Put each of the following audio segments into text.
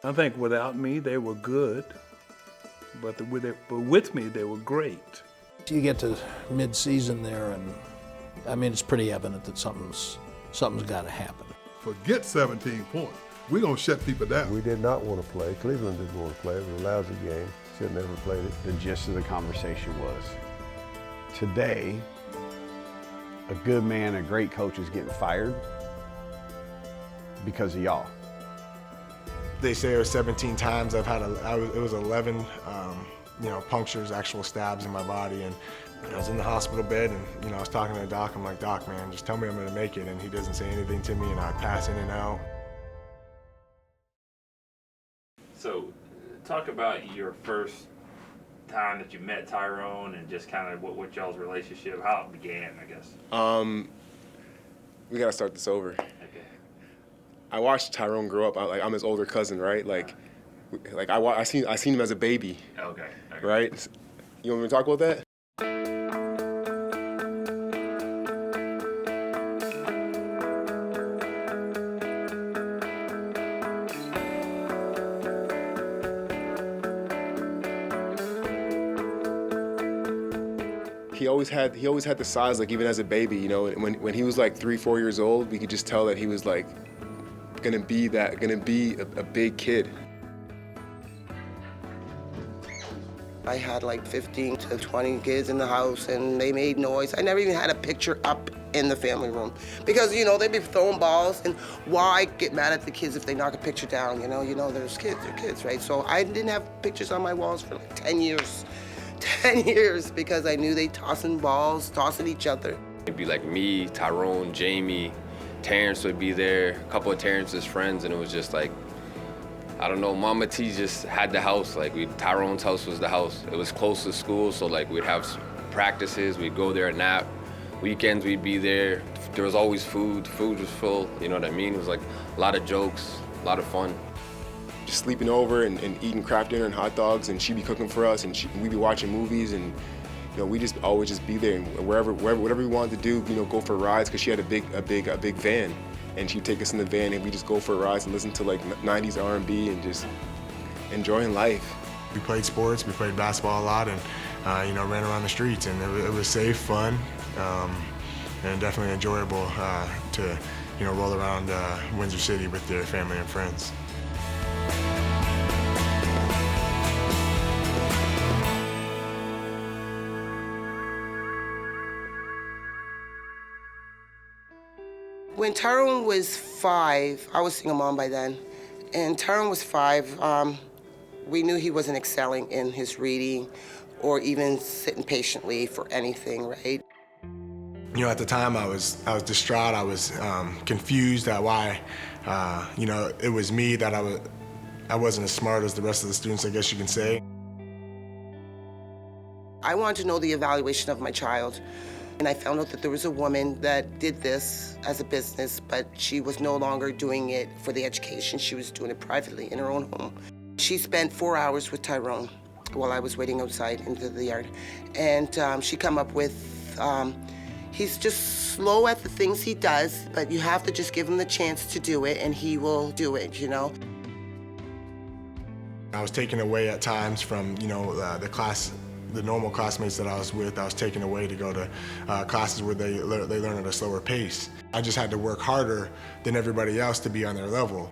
I think without me, they were good, but with me, they were great. You get to mid-season there, and I mean, it's pretty evident that something's got to happen. Forget 17 points. We're going to shut people down. We did not want to play. Cleveland didn't want to play. It was a lousy game. Should have never played it. The gist of the conversation was, today, a good man, a great coach is getting fired because of y'all. They say it was 17 times. It was 11, punctures, actual stabs in my body. And I was in the hospital bed and, I was talking to the doc. I'm like, Doc, man, just tell me I'm gonna make it. And he doesn't say anything to me and I pass in and out. So talk about your first time that you met Tyrone and just kind of what y'all's relationship, how it began, I guess. We gotta start this over. Okay. I watched Tyrone grow up. I'm his older cousin, right? I seen him as a baby. Okay. Right? You want me to talk about that? He always had the size, like even as a baby, when he was like 3-4 years old, we could just tell that he was like gonna be a big kid. I had like 15 to 20 kids in the house and they made noise. I never even had a picture up in the family room because, they'd be throwing balls and why get mad at the kids if they knock a picture down, there's kids, they're kids, right? So I didn't have pictures on my walls for like 10 years. 10 years because I knew they tossing balls, tossing each other. It'd be like me, Tyrone, Jamie, Terrence would be there, a couple of Terrence's friends, and it was just like, I don't know, Mama T just had the house. Tyrone's house was the house. It was close to school, so we'd have practices, we'd go there and nap. Weekends we'd be there. There was always food. The food was full, you know what I mean? It was like a lot of jokes, a lot of fun. Just sleeping over and eating craft dinner and hot dogs, and she'd be cooking for us, and we'd be watching movies, and we just always just be there, and wherever whatever we wanted to do, go for rides, because she had a big van, and she'd take us in the van, and we just go for rides and listen to like 90s R&B and just enjoying life. We played sports, we played basketball a lot, and ran around the streets, and it was safe, fun, and definitely enjoyable to roll around Windsor City with their family and friends. When Tyrone was 5, I was a single mom by then, and Tyrone was 5, we knew he wasn't excelling in his reading or even sitting patiently for anything, right? At the time I was distraught, I was confused at why, it was me that I wasn't as smart as the rest of the students, I guess you can say. I wanted to know the evaluation of my child. And I found out that there was a woman that did this as a business, but she was no longer doing it for the education. She was doing it privately in her own home. She spent 4 hours with Tyrone while I was waiting outside into the yard. And she come up with, he's just slow at the things he does, but you have to just give him the chance to do it and he will do it, I was taken away at times from, the normal classmates that I was with. I was taken away to go to classes where they learn at a slower pace. I just had to work harder than everybody else to be on their level.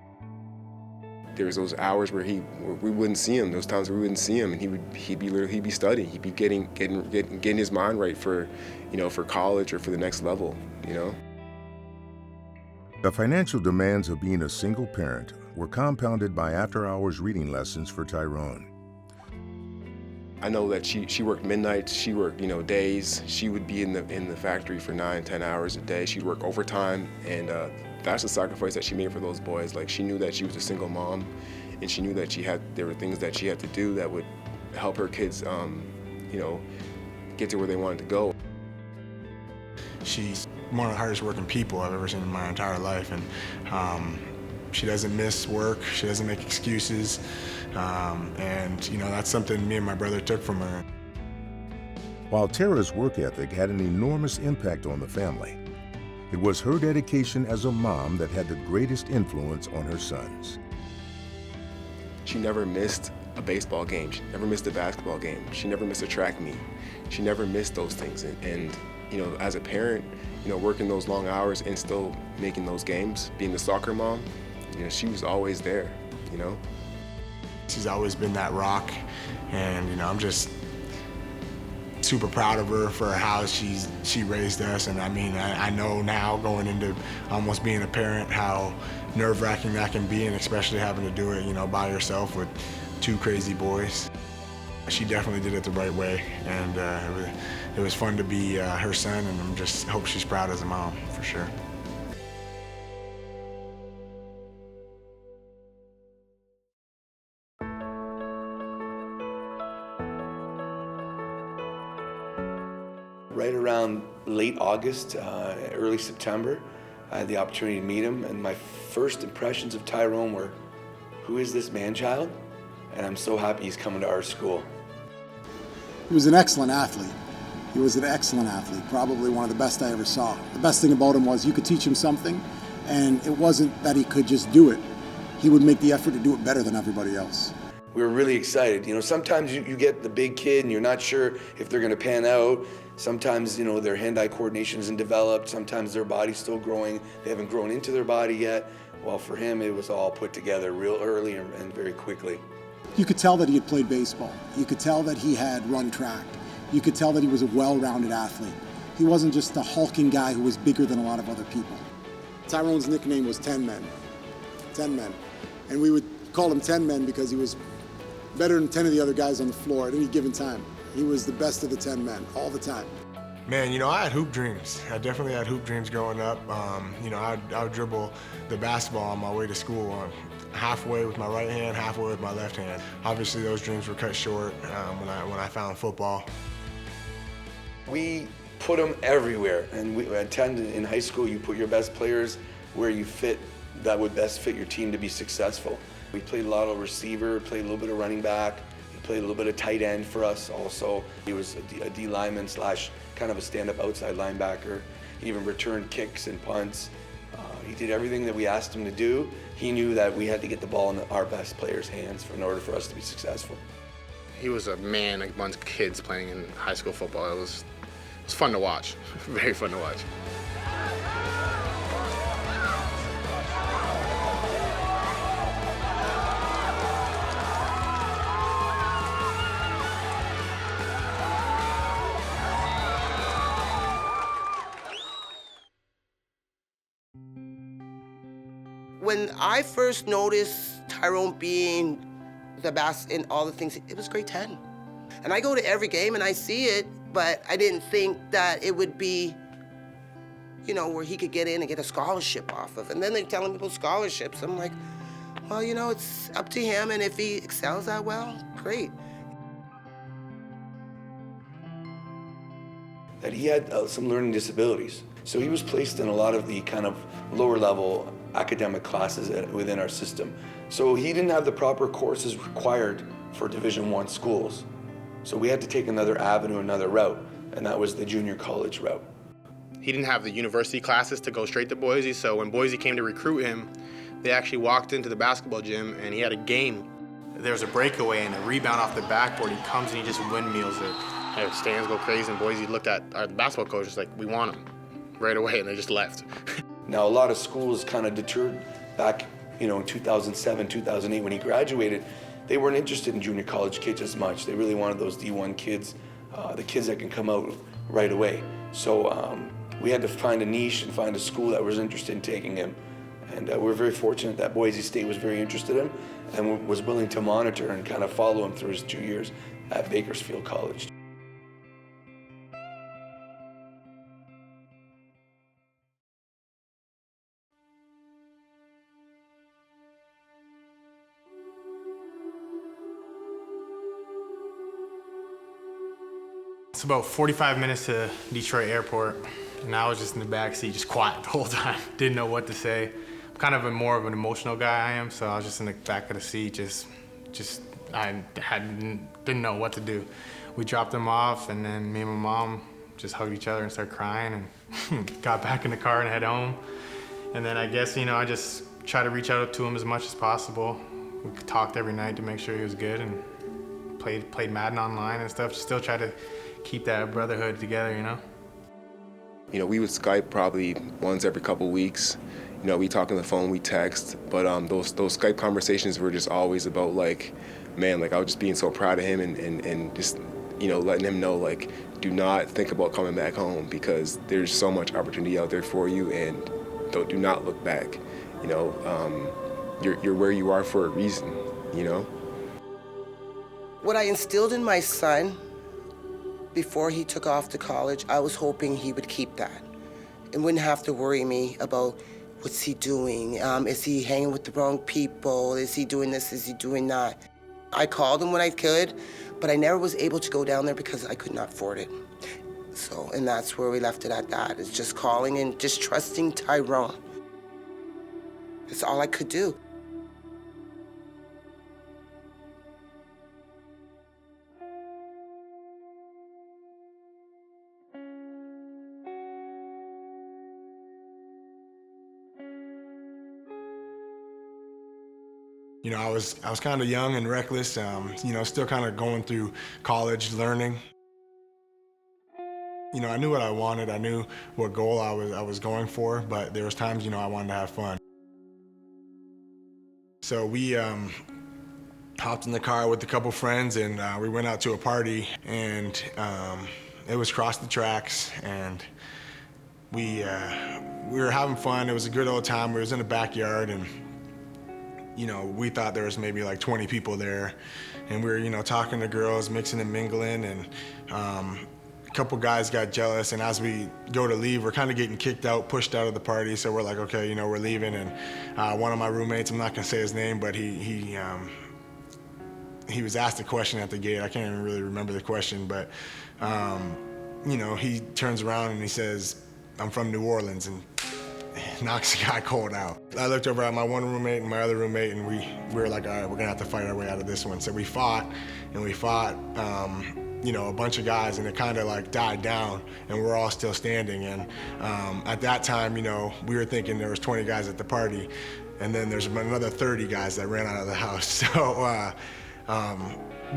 There was those hours where we wouldn't see him. Those times where we wouldn't see him, and he'd be studying. He'd be getting his mind right for, for college or for the next level. The financial demands of being a single parent were compounded by after-hours reading lessons for Tyrone. I know that she worked midnights, she worked, days. She would be in the factory for 9-10 hours a day. She'd work overtime, and that's the sacrifice that she made for those boys. She knew that she was a single mom, and she knew that there were things that she had to do that would help her kids, get to where they wanted to go. She's one of the hardest working people I've ever seen in my entire life, and she doesn't miss work, she doesn't make excuses, and that's something me and my brother took from her. While Tara's work ethic had an enormous impact on the family, it was her dedication as a mom that had the greatest influence on her sons. she never missed a baseball game. She never missed a basketball game. She never missed a track meet. She never missed those things. And you know, as a parent, you know, working those long hours and still making those games, being the soccer mom, you know, she was always there, you know? She's always been that rock, and you know, I'm just super proud of her for how she raised us. And I mean, I know now going into almost being a parent how nerve-wracking that can be, and especially having to do it, you know, by yourself with two crazy boys. She definitely did it the right way, and it was fun to be her son, and I'm just hope she's proud as a mom, for sure. Right around late August, early September, I had the opportunity to meet him, and my first impressions of Tyrone were, who is this man-child? And I'm so happy he's coming to our school. He was an excellent athlete. He was an excellent athlete, probably one of the best I ever saw. The best thing about him was you could teach him something, and it wasn't that he could just do it. He would make the effort to do it better than everybody else. We were really excited. You know, sometimes you get the big kid and you're not sure if they're gonna pan out. Sometimes, you know, their hand-eye coordination isn't developed. Sometimes their body's still growing. They haven't grown into their body yet. Well, for him, it was all put together real early and very quickly. You could tell that he had played baseball. You could tell that he had run track. You could tell that he was a well-rounded athlete. He wasn't just a hulking guy who was bigger than a lot of other people. Tyrone's nickname was 10 Men. 10 Men. And we would call him 10 Men because he was better than 10 of the other guys on the floor at any given time. He was the best of the 10 men, all the time. Man, you know, I had hoop dreams. I definitely had hoop dreams growing up. You know, I would dribble the basketball on my way to school, halfway with my right hand, halfway with my left hand. Obviously, those dreams were cut short when I found football. We put them everywhere, and we attended in high school. You put your best players where you fit, that would best fit your team to be successful. We played a lot of receiver, played a little bit of running back. He played a little bit of tight end for us also. He was a D lineman slash kind of a stand-up outside linebacker. He even returned kicks and punts. He did everything that we asked him to do. He knew that we had to get the ball in our best players' hands in order for us to be successful. He was a man amongst kids playing in high school football. It was fun to watch, very fun to watch. When I first noticed Tyrone being the best in all the things, it was grade 10. And I go to every game and I see it, but I didn't think that it would be, you know, where he could get in and get a scholarship off of. And then they're telling people scholarships. I'm like, well, you know, it's up to him, and if he excels that well, great. That he had some learning disabilities. So he was placed in a lot of the kind of lower level academic classes within our system. So he didn't have the proper courses required for Division I schools. So we had to take another avenue, another route, and that was the junior college route. He didn't have the university classes to go straight to Boise, so when Boise came to recruit him, they actually walked into the basketball gym and he had a game. There was a breakaway and a rebound off the backboard. He comes and he just windmills it. And stands go crazy, and Boise looked at our basketball coach, just like, we want him right away, and they just left. Now, a lot of schools kind of deterred back, you know, in 2007, 2008, when he graduated. They weren't interested in junior college kids as much. They really wanted those D1 kids, the kids that can come out right away. So we had to find a niche and find a school that was interested in taking him. And we're very fortunate that Boise State was very interested in him and was willing to monitor and kind of follow him through his 2 years at Bakersfield College. It's about 45 minutes to Detroit Airport, and I was just in the back seat, just quiet the whole time. Didn't know what to say. I'm kind of more of an emotional guy I am, so I was just in the back of the seat, didn't know what to do. We dropped him off, and then me and my mom just hugged each other and started crying, and got back in the car and head home. And then I guess, you know, I just try to reach out to him as much as possible. We talked every night to make sure he was good, and played Madden online and stuff. Still try to keep that brotherhood together, you know? You know, we would Skype probably once every couple weeks. You know, we talk on the phone, we text, but those Skype conversations were just always about, like, man, like, I was just being so proud of him and just, you know, letting him know, like, do not think about coming back home because there's so much opportunity out there for you, and do not look back. You know, you're where you are for a reason, you know? What I instilled in my son before he took off to college, I was hoping he would keep that and wouldn't have to worry me about what's he doing? Is he hanging with the wrong people? Is he doing this? Is he doing that? I called him when I could, but I never was able to go down there because I could not afford it. So, and that's where we left it at that, is just calling and just trusting Tyrone. That's all I could do. You know, I was kind of young and reckless, you know, still kind of going through college, learning. You know, I knew what I wanted, I knew what goal I was going for, but there was times, you know, I wanted to have fun. So we hopped in the car with a couple friends and we went out to a party, and it was across the tracks, and we were having fun. It was a good old time. We was in the backyard, and you know, we thought there was maybe like 20 people there, and we were, you know, talking to girls, mixing and mingling, and a couple guys got jealous, and as we go to leave, we're kind of getting kicked out, pushed out of the party, so we're like, okay, you know, we're leaving, and one of my roommates, I'm not gonna say his name, but he was asked a question at the gate. I can't even really remember the question, but you know, he turns around and he says, I'm from New Orleans, and knocks the guy cold out. I looked over at my one roommate and my other roommate, and we were like, all right, we're gonna have to fight our way out of this one. So we fought, and we fought, you know, a bunch of guys, and it kind of like died down, and we're all still standing. And at that time, you know, we were thinking there was 20 guys at the party, and then there's another 30 guys that ran out of the house. So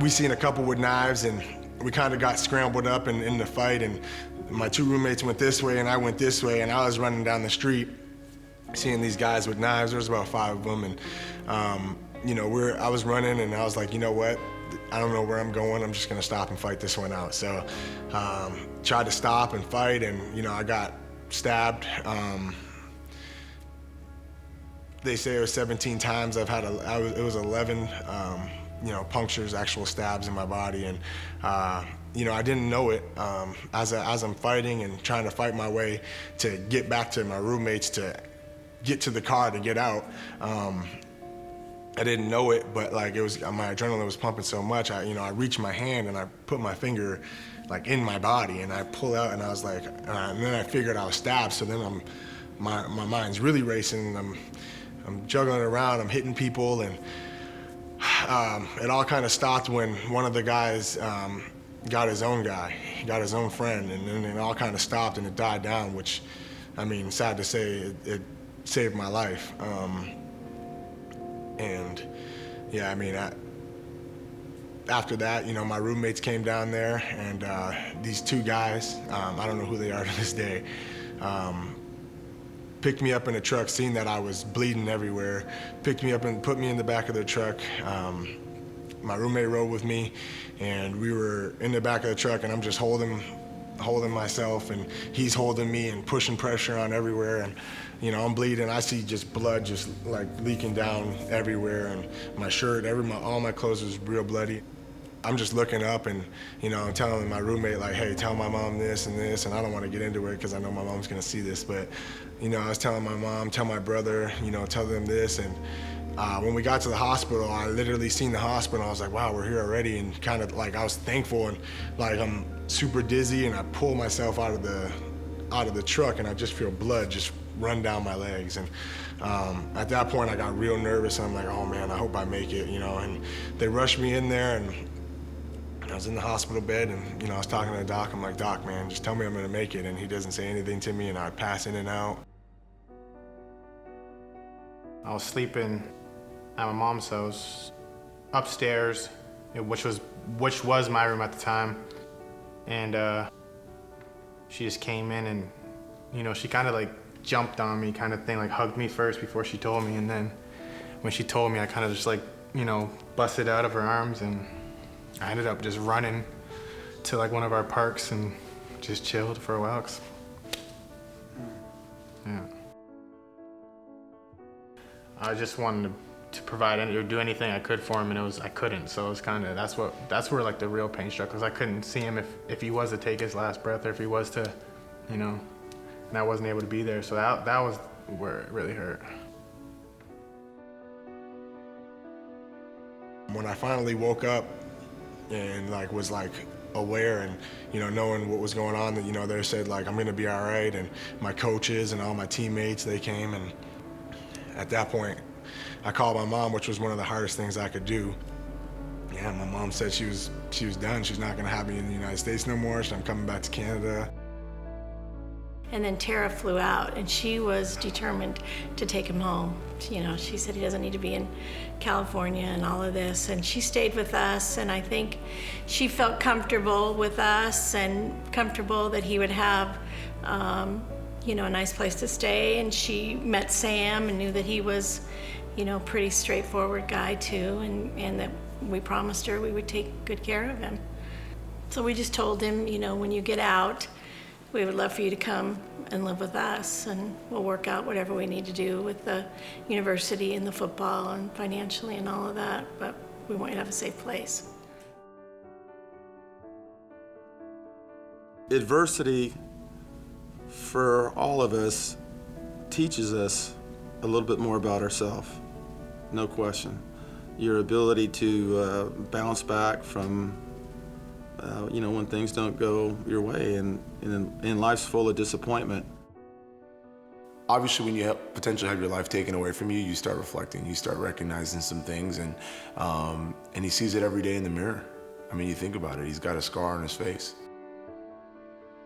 we seen a couple with knives, and we kind of got scrambled up in the fight, and my two roommates went this way and I went this way, and I was running down the street seeing these guys with knives. There was about 5 of them, and you know, I was running, and I was like, you know what, I don't know where I'm going, I'm just gonna stop and fight this one out. So tried to stop and fight, and you know, I got stabbed. They say it was 17 times. I've had it was 11 you know, punctures, actual stabs in my body, and you know, I didn't know it. As I'm fighting and trying to fight my way to get back to my roommates, to get to the car to get out, I didn't know it, but like it was, my adrenaline was pumping so much. You know, I reached my hand and I put my finger like in my body, and I pull out, and I was like, and then I figured I was stabbed. So then my mind's really racing, and I'm juggling around, I'm hitting people, and it all kind of stopped when one of the guys got his own guy, got his own friend, and then it all kind of stopped and it died down, which, I mean, sad to say, it saved my life. And yeah, I mean, after that, you know, my roommates came down there, and these 2 guys, I don't know who they are to this day, picked me up in a truck, seeing that I was bleeding everywhere, picked me up and put me in the back of their truck. My roommate rode with me, and we were in the back of the truck, and I'm just holding myself, and he's holding me and pushing pressure on everywhere, and you know, I'm bleeding. I see just blood just like leaking down everywhere, and my shirt, all my clothes was real bloody. I'm just looking up, and you know, telling my roommate like, hey, tell my mom this and this, and I don't want to get into it because I know my mom's gonna see this, but you know, I was telling my mom, tell my brother, you know, tell them this. And when we got to the hospital, I literally seen the hospital. I was like, wow, we're here already, and kind of like I was thankful, and like I'm super dizzy, and I pull myself out of the truck, and I just feel blood just run down my legs. And at that point, I got real nervous, and I'm like, oh man, I hope I make it, you know. And they rushed me in there, and I was in the hospital bed, and you know, I was talking to the doc. I'm like, doc, man, just tell me I'm gonna make it. And he doesn't say anything to me, and I pass in and out. I was sleeping at my mom's house upstairs, which was my room at the time. And she just came in and, you know, she kind of like jumped on me kind of thing, like hugged me first before she told me. And then when she told me, I kind of just like, you know, busted out of her arms, and I ended up just running to like one of our parks and just chilled for a while. Yeah. I just wanted to provide or do anything I could for him, and I couldn't. So it was kind of, that's where like the real pain struck, because I couldn't see him if he was to take his last breath, or if he was to, you know, and I wasn't able to be there. So that was where it really hurt. When I finally woke up and like was like aware and, you know, knowing what was going on, that, you know, they said like, I'm gonna be all right, and my coaches and all my teammates, they came, and at that point, I called my mom, which was one of the hardest things I could do. Yeah, my mom said she was done. She's not gonna have me in the United States no more. I'm coming back to Canada. And then Tara flew out, and she was determined to take him home. You know, she said he doesn't need to be in California and all of this, and she stayed with us, and I think she felt comfortable with us and comfortable that he would have, you know, a nice place to stay. And she met Sam and knew that he was, you know, pretty straightforward guy too, and that we promised her we would take good care of him. So we just told him, you know, when you get out, we would love for you to come and live with us, and we'll work out whatever we need to do with the university and the football and financially and all of that, but we want you to have a safe place. Adversity for all of us teaches us a little bit more about ourselves, no question. Your ability to bounce back from you know, when things don't go your way, and life's full of disappointment. Obviously, when you potentially have your life taken away from you, you start reflecting, you start recognizing some things, and he sees it every day in the mirror. I mean, you think about it, he's got a scar on his face.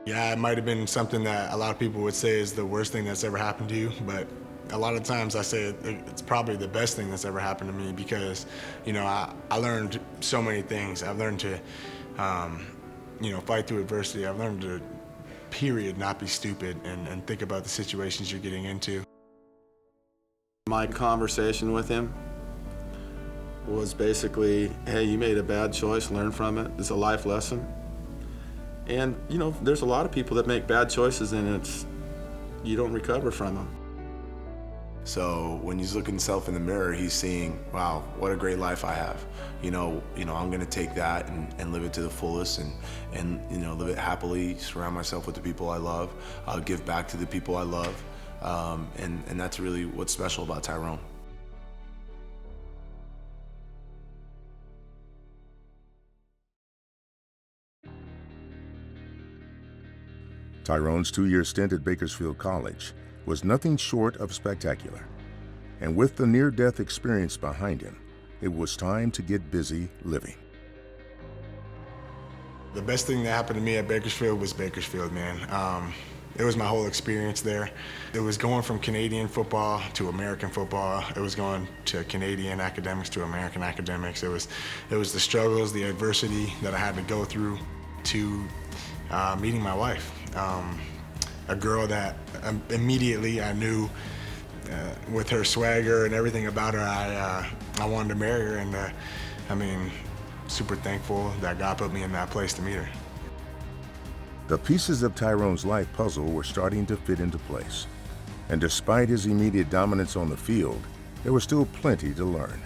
Yeah, it might have been something that a lot of people would say is the worst thing that's ever happened to you, but a lot of times I say it's probably the best thing that's ever happened to me, because, you know, I learned so many things. I've learned to, you know, fight through adversity. I've learned to, period, not be stupid and think about the situations you're getting into. My conversation with him was basically, hey, you made a bad choice, learn from it. It's a life lesson. And, you know, there's a lot of people that make bad choices, and you don't recover from them. So when he's looking himself in the mirror, he's seeing, wow, what a great life I have. You know, I'm gonna take that and live it to the fullest, and you know, live it happily, surround myself with the people I love, give back to the people I love, and that's really what's special about Tyrone. Tyrone's 2-year stint at Bakersfield College was nothing short of spectacular. And with the near-death experience behind him, it was time to get busy living. The best thing that happened to me at Bakersfield was Bakersfield, man. It was my whole experience there. It was going from Canadian football to American football. It was going to Canadian academics to American academics. It was the struggles, the adversity that I had to go through to meeting my wife. A girl that immediately I knew, with her swagger and everything about her, I wanted to marry her, and I mean, super thankful that God put me in that place to meet her. The pieces of Tyrone's life puzzle were starting to fit into place. And despite his immediate dominance on the field, there was still plenty to learn.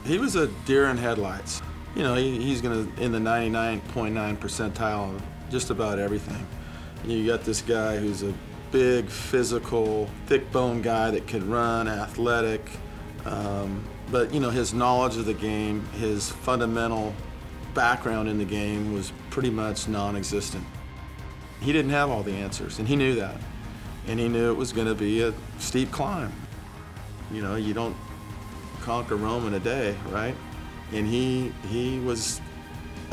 He was a deer in headlights. You know, he's in the 99.9 percentile of just about everything. You got this guy who's a big, physical, thick-boned guy that can run, athletic, but, you know, his knowledge of the game, his fundamental background in the game was pretty much non-existent. He didn't have all the answers, and he knew that. And he knew it was going to be a steep climb. You know, you don't conquer Rome in a day, right? And he was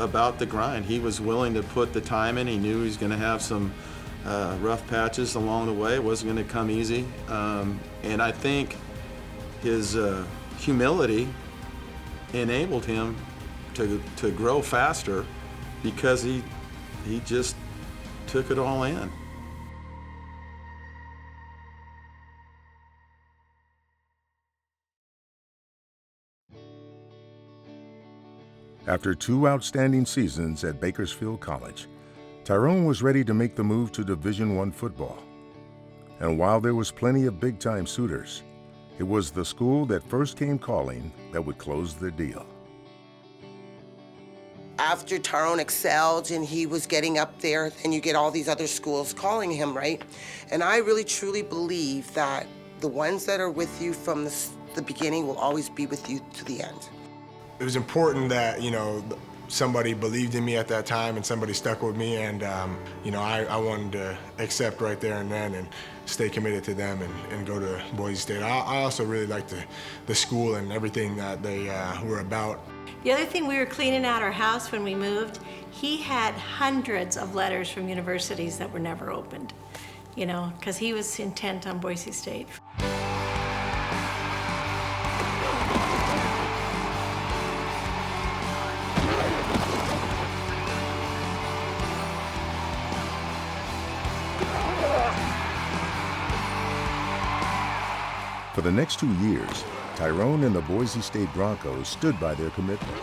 about the grind. He was willing to put the time in. He knew he was going to have some rough patches along the way. It wasn't going to come easy. And I think His humility enabled him to grow faster because he just took it all in. After 2 outstanding seasons at Bakersfield College, Tyrone was ready to make the move to Division I football. And while there was plenty of big-time suitors, it was the school that first came calling that would close the deal. After Tyrone excelled and he was getting up there, and you get all these other schools calling him, right? And I really truly believe that the ones that are with you from the beginning will always be with you to the end. It was important that, you know, somebody believed in me at that time and somebody stuck with me, and you know, I wanted to accept right there and then and stay committed to them and go to Boise State. I also really liked the school and everything that they were about. The other thing, we were cleaning out our house when we moved. He had hundreds of letters from universities that were never opened, you know, because he was intent on Boise State. For the next 2 years, Tyrone and the Boise State Broncos stood by their commitment,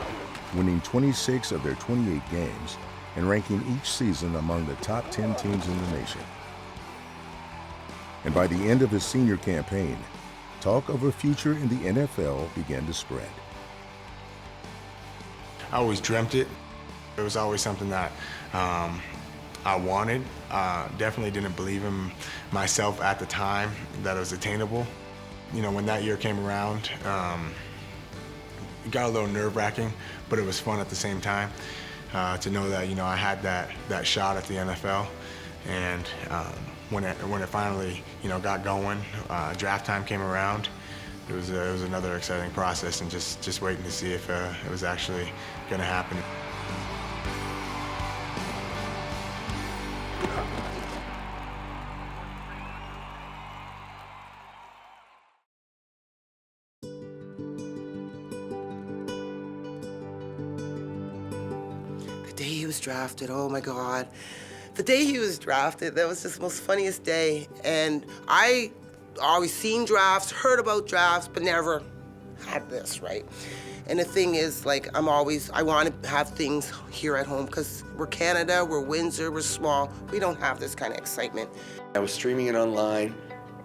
winning 26 of their 28 games and ranking each season among the top 10 teams in the nation. And by the end of his senior campaign, talk of a future in the NFL began to spread. I always dreamt it. It was always something that I wanted. Definitely didn't believe in myself at the time that it was attainable. You know, when that year came around, it got a little nerve-wracking, but it was fun at the same time to know that, you know, I had that shot at the NFL. And when it finally, you know, got going, draft time came around. It was another exciting process, and just waiting to see if it was actually going to happen. The day he was drafted, oh my God. The day he was drafted, that was just the most funniest day. And I always seen drafts, heard about drafts, but never had this, right? And the thing is, like, I want to have things here at home because we're Canada, we're Windsor, we're small. We don't have this kind of excitement. I was streaming it online,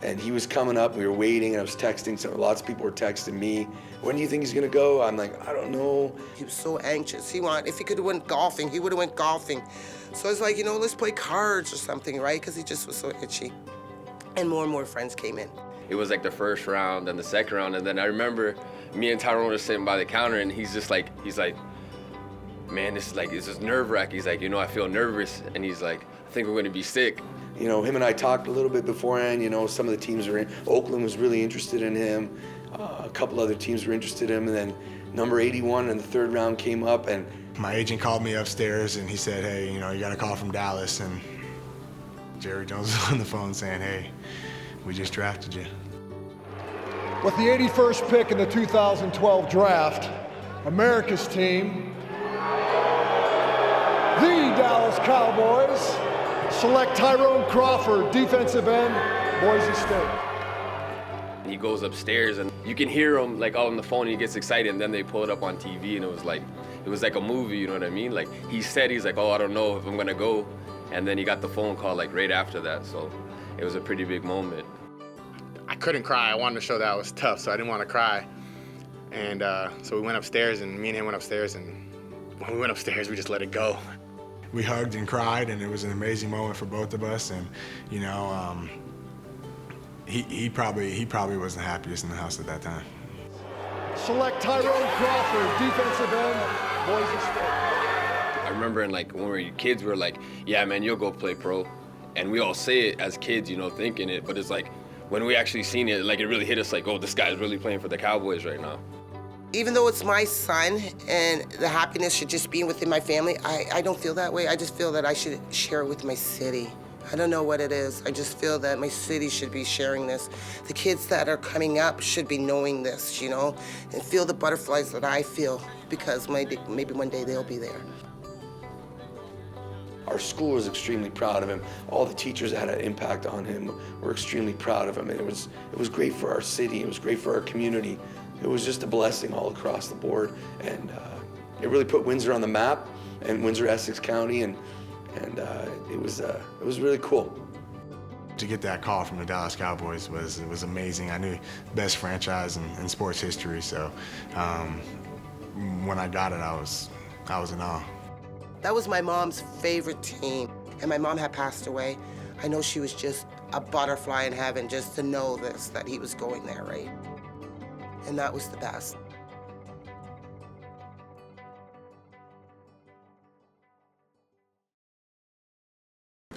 and he was coming up, we were waiting, and I was texting, so lots of people were texting me, when do you think he's gonna go? I'm like, I don't know. He was so anxious. If he could have went golfing, he would have went golfing. So I was like, you know, let's play cards or something, right? Because he just was so itchy. And more friends came in. It was like the first round and the second round, and then I remember me and Tyrone were sitting by the counter, and he's like, man, this is nerve-wracking. He's like, you know, I feel nervous, and he's like, I think we're gonna be sick. You know, him and I talked a little bit beforehand. You know, some of the teams were in. Oakland was really interested in him. A couple other teams were interested in him, and then number 81 in the third round came up, and my agent called me upstairs, and he said, hey, you know, you got a call from Dallas, and Jerry Jones was on the phone saying, hey, we just drafted you. With the 81st pick in the 2012 draft, America's team, the Dallas Cowboys, select Tyrone Crawford, defensive end, Boise State. He goes upstairs, and you can hear him like on the phone, and he gets excited, and then they pull it up on TV, and it was like a movie, you know what I mean? Like, he's like, oh, I don't know if I'm gonna go, and then he got the phone call like right after that, so it was a pretty big moment. I couldn't cry. I wanted to show that I was tough, so I didn't want to cry. And so we went upstairs, and me and him went upstairs, and when we went upstairs, we just let it go. We hugged and cried, and it was an amazing moment for both of us, and, you know, he probably was the happiest in the house at that time. Select Tyrone Crawford, defensive end, Boise State. I remember when we were kids, we were like, yeah, man, you'll go play pro. And we all say it as kids, you know, thinking it, but it's like, when we actually seen it, like, it really hit us like, oh, this guy's really playing for the Cowboys right now. Even though it's my son and the happiness should just be within my family, I don't feel that way. I just feel that I should share it with my city, I don't know what it is. I just feel that my city should be sharing this. The kids that are coming up should be knowing this, you know, and feel the butterflies that I feel, because maybe one day they'll be there. Our school was extremely proud of him. All the teachers that had an impact on him were extremely proud of him. And it was great for our city. It was great for our community. It was just a blessing all across the board. And it really put Windsor on the map, and Windsor, Essex County, and it was really cool. To get that call from the Dallas Cowboys was amazing. I knew best franchise in sports history, so when I got it, I was in awe. That was my mom's favorite team, and my mom had passed away. I know she was just a butterfly in heaven just to know this, that he was going there, right? And that was the best.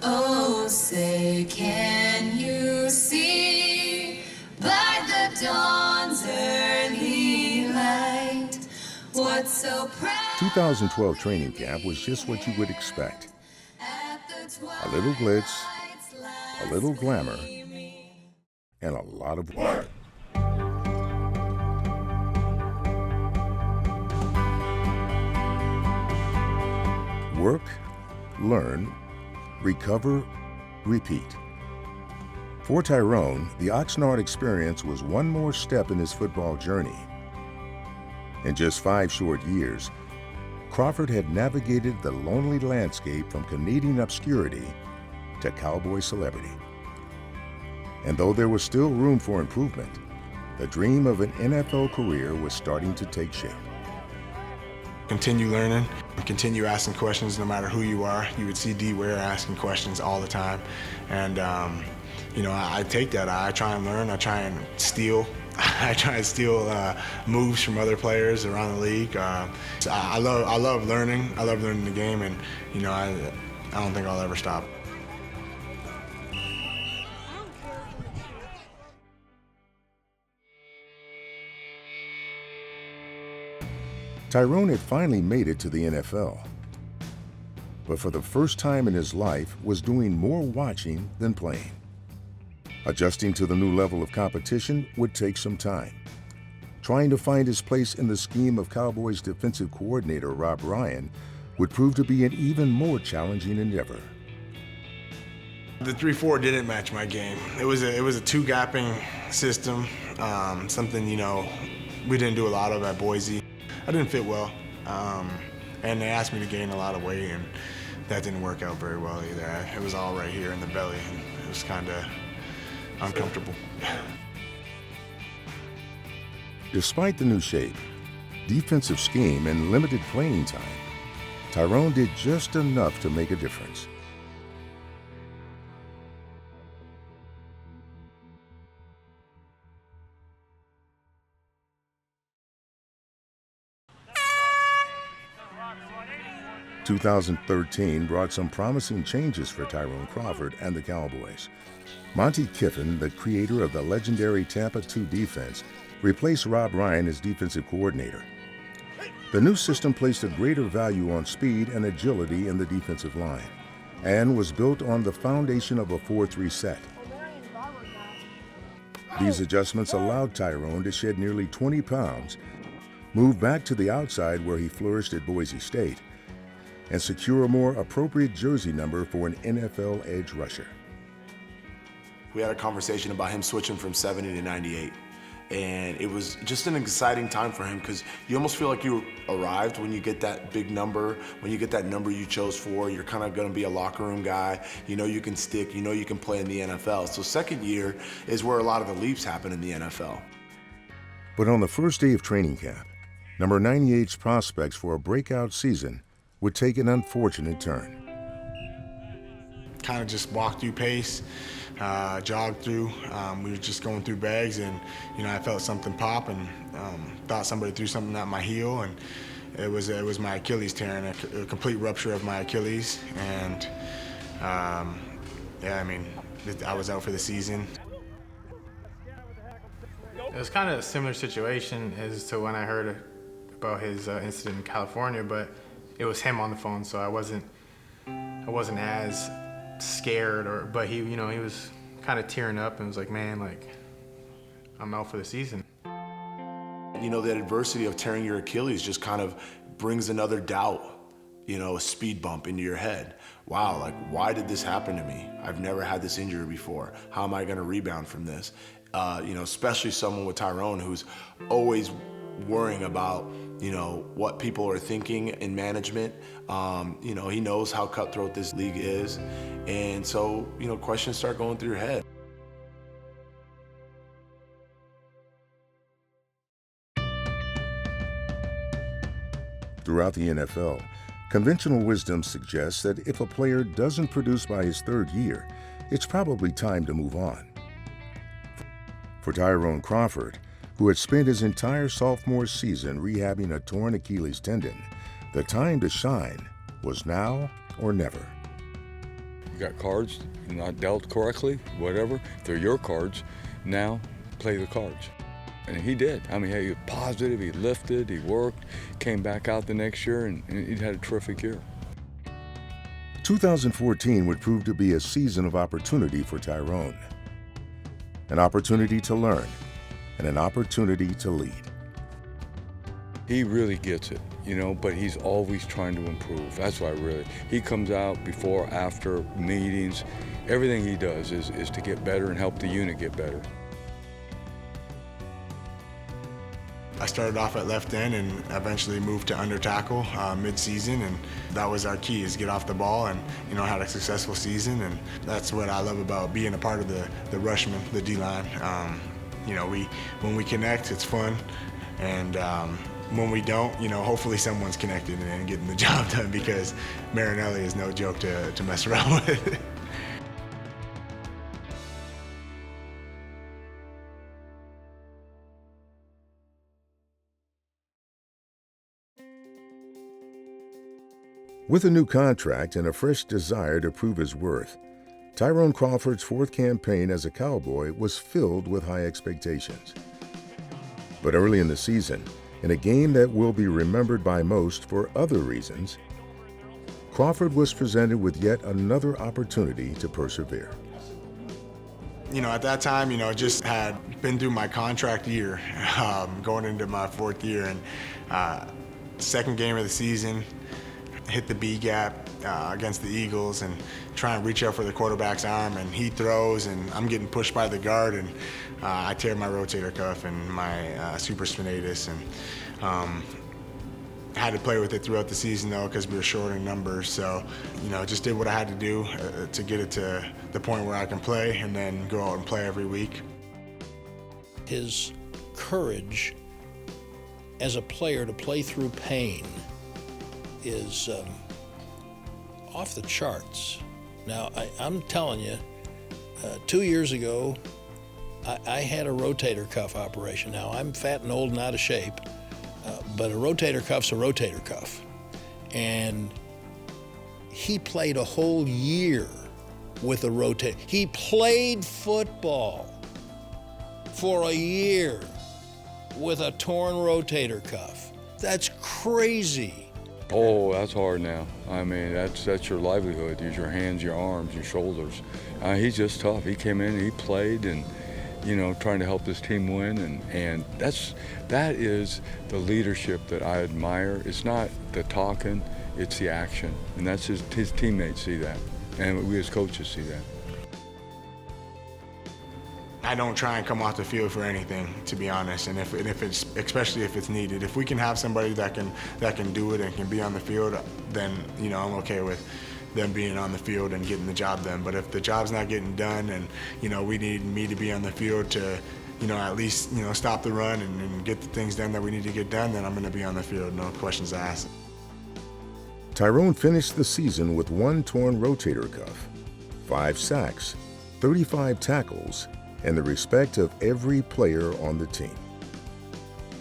Oh, say, can you see by the dawn's early light what so proud? 2012 training camp was just what you would expect. A little glitz, a little glamour, and a lot of work. Work, learn, recover, repeat. For Tyrone, the Oxnard experience was one more step in his football journey. In just 5 short years, Crawford had navigated the lonely landscape from Canadian obscurity to Cowboy celebrity. And though there was still room for improvement, the dream of an NFL career was starting to take shape. Continue learning, continue asking questions no matter who you are. You would see D. Ware asking questions all the time. And, you know, I take that. I try and learn. I try and steal. I try and steal moves from other players around the league. So I love learning. I love learning the game, and, you know, I don't think I'll ever stop. Tyrone had finally made it to the NFL, but for the first time in his life was doing more watching than playing. Adjusting to the new level of competition would take some time. Trying to find his place in the scheme of Cowboys defensive coordinator Rob Ryan would prove to be an even more challenging endeavor. The 3-4 didn't match my game. It was a two-gapping system, something, you know, we didn't do a lot of at Boise. I didn't fit well, and they asked me to gain a lot of weight, and that didn't work out very well either. It was all right here in the belly, and it was kind of uncomfortable. Despite the new shape, defensive scheme, and limited playing time, Tyrone did just enough to make a difference. – 2013 brought some promising changes for Tyrone Crawford and the Cowboys. Monty Kiffin, the creator of the legendary Tampa 2 defense, replaced Rob Ryan as defensive coordinator. The new system placed a greater value on speed and agility in the defensive line and was built on the foundation of a 4-3 set. These adjustments allowed Tyrone to shed nearly 20 pounds, move back to the outside where he flourished at Boise State, and secure a more appropriate jersey number for an NFL edge rusher. We had a conversation about him switching from 70 to 98. And it was just an exciting time for him because you almost feel like you arrived when you get that big number, when you get that number you chose for. You're kind of going to be a locker room guy. You know you can stick, you know you can play in the NFL. So second year is where a lot of the leaps happen in the NFL. But on the first day of training camp, number 98's prospects for a breakout season would take an unfortunate turn. Kind of just walked through pace, jogged through. We were just going through bags, and, you know, I felt something pop, and thought somebody threw something at my heel, and it was my Achilles tearing, a complete rupture of my Achilles, and yeah, I mean, I was out for the season. It was kind of a similar situation as to when I heard about his incident in California, but it was him on the phone, so I wasn't as scared, but he was kind of tearing up and was like, man, like, I'm out for the season. You know, the adversity of tearing your Achilles just kind of brings another doubt, you know, a speed bump into your head. Wow, like, why did this happen to me? I've never had this injury before. How am I gonna rebound from this? You know, especially someone with Tyrone who's always worrying about, you know, what people are thinking in management. You know, he knows how cutthroat this league is. And so, you know, questions start going through your head. Throughout the NFL, conventional wisdom suggests that if a player doesn't produce by his third year, it's probably time to move on. For Tyrone Crawford, who had spent his entire sophomore season rehabbing a torn Achilles tendon, the time to shine was now or never. You got cards not dealt correctly, whatever. They're your cards. Now, play the cards. And he did. I mean, he was positive, he lifted, he worked, came back out the next year, and he had a terrific year. 2014 would prove to be a season of opportunity for Tyrone. An opportunity to learn and an opportunity to lead. He really gets it, you know, but he's always trying to improve. That's why he comes out before, after meetings. Everything he does is to get better and help the unit get better. I started off at left end and eventually moved to under tackle mid-season, and that was our key, is get off the ball, and you know, had a successful season, and that's what I love about being a part of the rushman, the D-line. You know, when we connect, it's fun, and when we don't, you know, hopefully someone's connected and getting the job done, because Marinelli is no joke to mess around with. With a new contract and a fresh desire to prove his worth, Tyrone Crawford's fourth campaign as a Cowboy was filled with high expectations. But early in the season, in a game that will be remembered by most for other reasons, Crawford was presented with yet another opportunity to persevere. You know, at that time, you know, just had been through my contract year, going into my fourth year, and second game of the season, hit the B gap against the Eagles and try and reach out for the quarterback's arm, and he throws, and I'm getting pushed by the guard, and I tear my rotator cuff and my supraspinatus, and had to play with it throughout the season though, because we were short in numbers. So, you know, just did what I had to do to get it to the point where I can play and then go out and play every week. His courage as a player to play through pain is off the charts. Now, I'm telling you, 2 years ago, I had a rotator cuff operation. Now, I'm fat and old and out of shape, but a rotator cuff's a rotator cuff. And he played a whole year with a rotator. He played football for a year with a torn rotator cuff. That's crazy. Oh, that's hard now. I mean, that's your livelihood. Use your hands, your arms, your shoulders. He's just tough. He came in, he played, and you know, trying to help this team win, and that is the leadership that I admire. It's not the talking, it's the action, and that's his teammates see that, and we as coaches see that. I don't try and come off the field for anything, to be honest, and if it's, especially if it's needed. If we can have somebody that can do it and can be on the field, then you know, I'm okay with them being on the field and getting the job done. But if the job's not getting done, and you know, we need me to be on the field to, you know, at least, you know, stop the run and get the things done that we need to get done, then I'm going to be on the field, no questions asked. Tyrone finished the season with 1 torn rotator cuff, 5 sacks, 35 tackles, and the respect of every player on the team.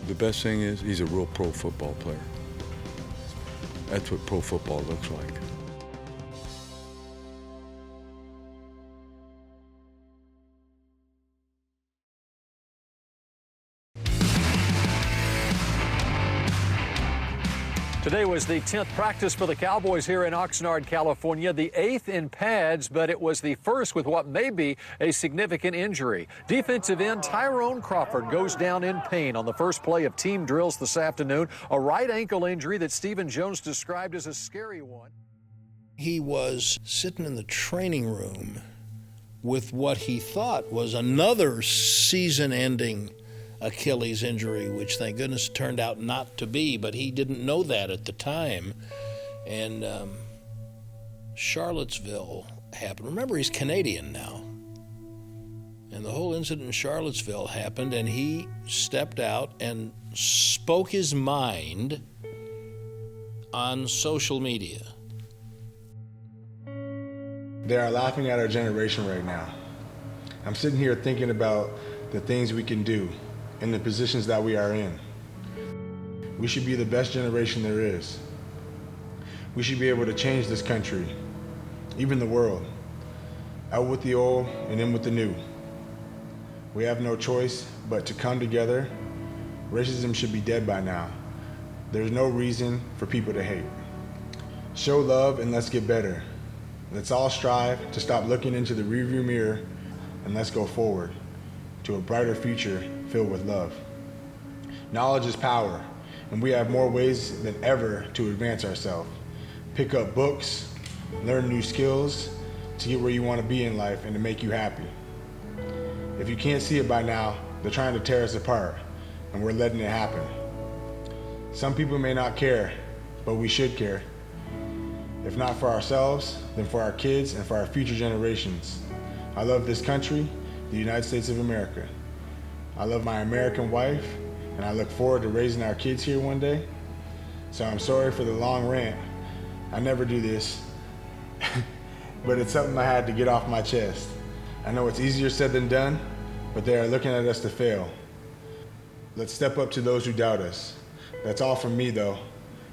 The best thing is he's a real pro football player. That's what pro football looks like. Today was the 10th practice for the Cowboys here in Oxnard, California, the 8th in pads, but it was the first with what may be a significant injury. Defensive end Tyrone Crawford goes down in pain on the first play of team drills this afternoon, a right ankle injury that Stephen Jones described as a scary one. He was sitting in the training room with what he thought was another season-ending Achilles injury, which thank goodness turned out not to be, but he didn't know that at the time. And Charlottesville happened. Remember, he's Canadian now. And the whole incident in Charlottesville happened, and he stepped out and spoke his mind on social media. They are laughing at our generation right now. I'm sitting here thinking about the things we can do in the positions that we are in. We should be the best generation there is. We should be able to change this country, even the world. Out with the old and in with the new. We have no choice but to come together. Racism should be dead by now. There's no reason for people to hate. Show love and let's get better. Let's all strive to stop looking into the rearview mirror and let's go forward to a brighter future filled with love. Knowledge is power, and we have more ways than ever to advance ourselves. Pick up books, learn new skills to get where you want to be in life and to make you happy. If you can't see it by now, they're trying to tear us apart, and we're letting it happen. Some people may not care, but we should care. If not for ourselves, then for our kids and for our future generations. I love this country, the United States of America. I love my American wife, and I look forward to raising our kids here one day. So I'm sorry for the long rant. I never do this, but it's something I had to get off my chest. I know it's easier said than done, but they are looking at us to fail. Let's step up to those who doubt us. That's all from me, though.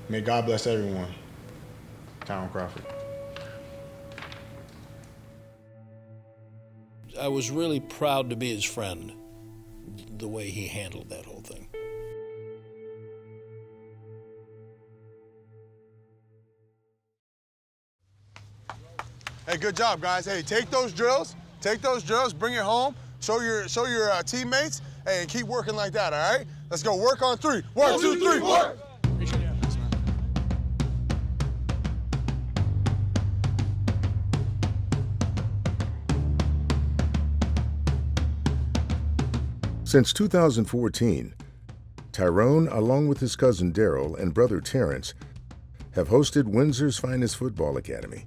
May God bless everyone. Tyrone Crawford. I was really proud to be his friend, the way he handled that whole thing. Hey, good job, guys. Hey, take those drills, bring it home, show your teammates, hey, and keep working like that, all right? Let's go work on three. 1, 2, 3, work! Since 2014, Tyrone, along with his cousin Daryl and brother Terrence, have hosted Windsor's finest football academy,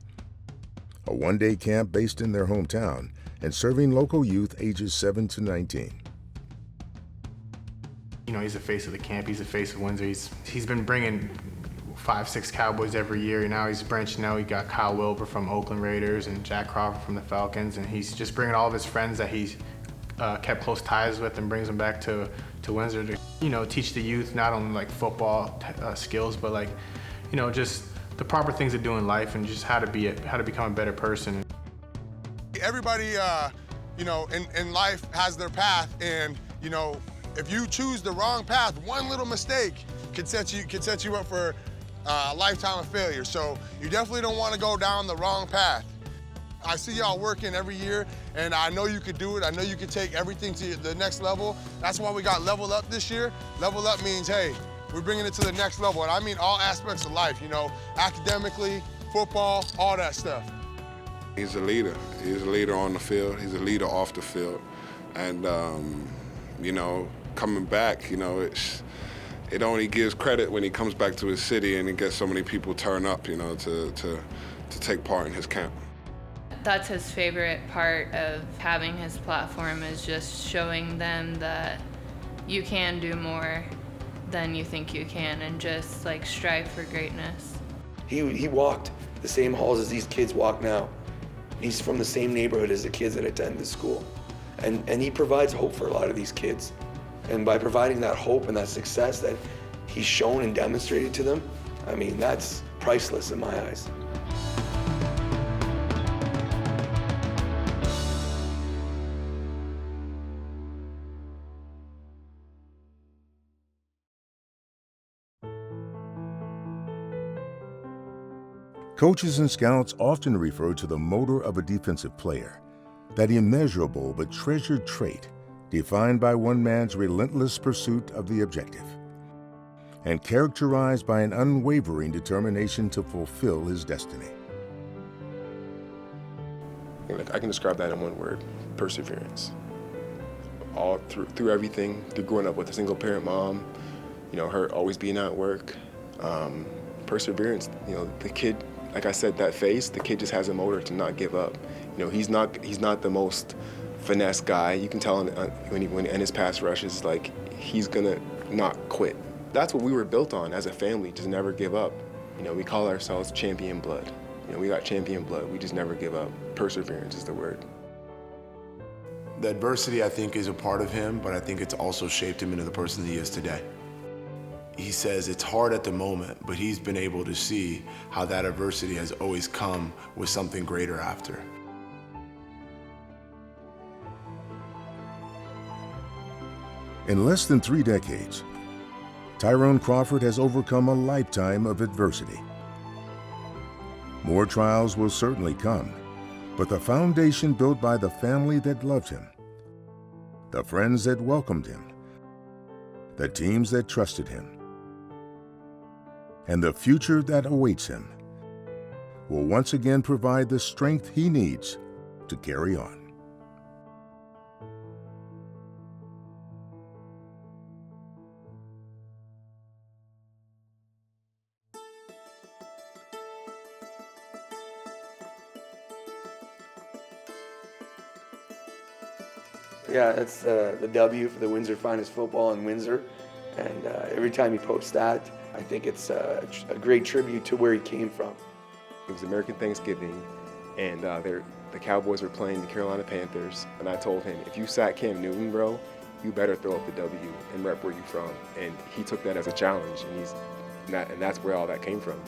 a one-day camp based in their hometown and serving local youth ages 7 to 19. You know, he's the face of the camp. He's the face of Windsor. He's been bringing 5-6 Cowboys every year. Now he's branching out. He got Kyle Wilbur from Oakland Raiders and Jack Crawford from the Falcons, and he's just bringing all of his friends that he's kept close ties with and brings them back to Windsor to, you know, teach the youth not only like football skills, but like, you know, just the proper things to do in life and just how to become a better person. Everybody, you know, in life has their path, and you know, if you choose the wrong path, one little mistake can set you up for a lifetime of failure. So you definitely don't want to go down the wrong path. I see y'all working every year, and I know you could do it. I know you could take everything to the next level. That's why we got Level Up this year. Level Up means, hey, we're bringing it to the next level, and I mean all aspects of life, you know, academically, football, all that stuff. He's a leader. He's a leader on the field. He's a leader off the field. And, you know, coming back, you know, it only gives credit when he comes back to his city and he gets so many people turn up, you know, to take part in his camp. That's his favorite part of having his platform, is just showing them that you can do more than you think you can and just like strive for greatness. He walked the same halls as these kids walk now. He's from the same neighborhood as the kids that attend the school. And he provides hope for a lot of these kids. And by providing that hope and that success that he's shown and demonstrated to them, I mean, that's priceless in my eyes. Coaches and scouts often refer to the motor of a defensive player, that immeasurable but treasured trait defined by one man's relentless pursuit of the objective, and characterized by an unwavering determination to fulfill his destiny. I can describe that in one word: perseverance. All through everything, through growing up with a single parent mom, her always being at work, perseverance. The kid, like I said, that face, the kid just has a motor to not give up. He's not the most finesse guy. You can tell when in his pass rushes, like, he's gonna not quit. That's what we were built on as a family, just never give up. We call ourselves champion blood. We got champion blood. We just never give up. Perseverance is the word. The adversity, I think, is a part of him, but I think it's also shaped him into the person he is today. He says it's hard at the moment, but he's been able to see how that adversity has always come with something greater after. In less than 3 decades, Tyrone Crawford has overcome a lifetime of adversity. More trials will certainly come, but the foundation built by the family that loved him, the friends that welcomed him, the teams that trusted him, and the future that awaits him will once again provide the strength he needs to carry on. Yeah, that's the W for the Windsor Finest Football in Windsor. And every time he posts that, I think it's a great tribute to where he came from. It was American Thanksgiving, and the Cowboys were playing the Carolina Panthers. And I told him, if you sack Cam Newton, bro, you better throw up the W and rep where you're from. And he took that as a challenge, and that's where all that came from.